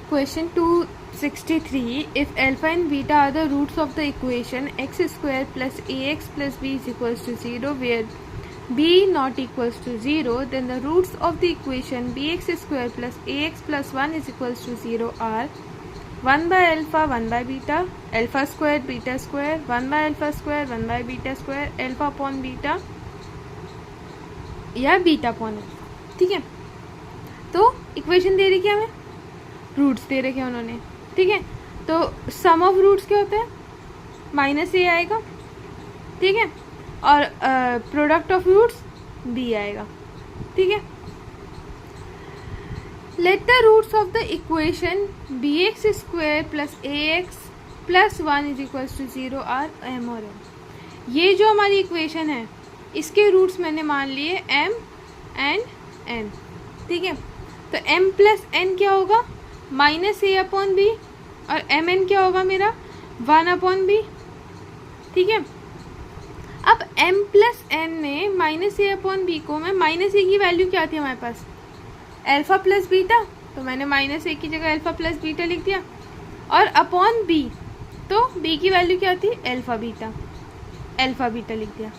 Question 263. If alpha and beta are the roots of the equation x square plus ax plus b is equals to 0, where b not equals to 0, then the roots of the equation bx square plus ax plus 1 is equals to 0 are 1 by alpha, 1 by beta, alpha square, beta square, 1 by alpha square, 1 by beta square, alpha upon beta या beta upon alpha. ठीक है, तो equation दे रही है हमें, roots दे रखे हैं उन्होंने. ठीक है, तो सम ऑफ रूट्स क्या होता है, माइनस ए आएगा. ठीक है, और प्रोडक्ट ऑफ रूट्स बी आएगा. ठीक है, let the roots of the equation be x square plus a x plus 1 is equals to 0 are M और एन. ये जो हमारी इक्वेशन है इसके रूट्स मैंने मान लिए m एंड n. ठीक है, तो m प्लस n क्या होगा, माइनस ए अपॉन बी, और एम एन क्या होगा मेरा 1 अपॉन बी. ठीक है, अब m प्लस n में माइनस ए अपॉन बी को, मैं माइनस ए की वैल्यू क्या थी हमारे पास, अल्फा प्लस बीटा, तो मैंने माइनस ए की जगह अल्फा प्लस बीटा लिख दिया. और अपॉन बी, तो b की वैल्यू क्या थी, अल्फा बीटा लिख दिया.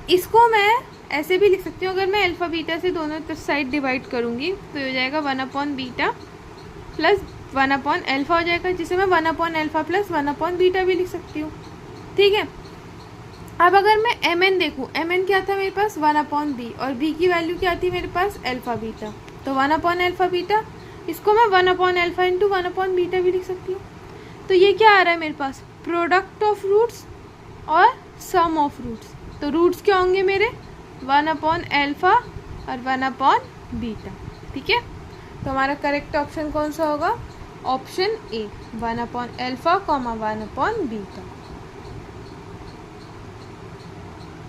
इसको मैं ऐसे भी लिख सकती हूँ, अगर मैं अल्फा बीटा से दोनों साइड डिवाइड करूँगी तो हो जाएगा 1 upon beta plus 1 upon alpha हो जाएगा, जिसे मैं 1 upon alpha plus 1 upon beta भी लिख सकती हूँ. ठीक है, अब अगर मैं एम एन देखूँ, एम एन क्या था मेरे पास 1 अपॉन बी, और बी की वैल्यू क्या थी मेरे पास अल्फा बीटा, तो 1 अपॉन अल्फा बीटा, इसको मैं 1 upon alpha into 1 upon beta भी लिख सकती हूँ. तो ये क्या आ रहा है मेरे पास, प्रोडक्ट ऑफ रूट्स और सम ऑफ रूट्स. तो रूट्स क्या होंगे मेरे 1 अपॉन अल्फा और 1 अपॉन बीटा. ठीक है, तो हमारा करेक्ट ऑप्शन कौन सा होगा, option A, 1 upon alpha 1 upon beta.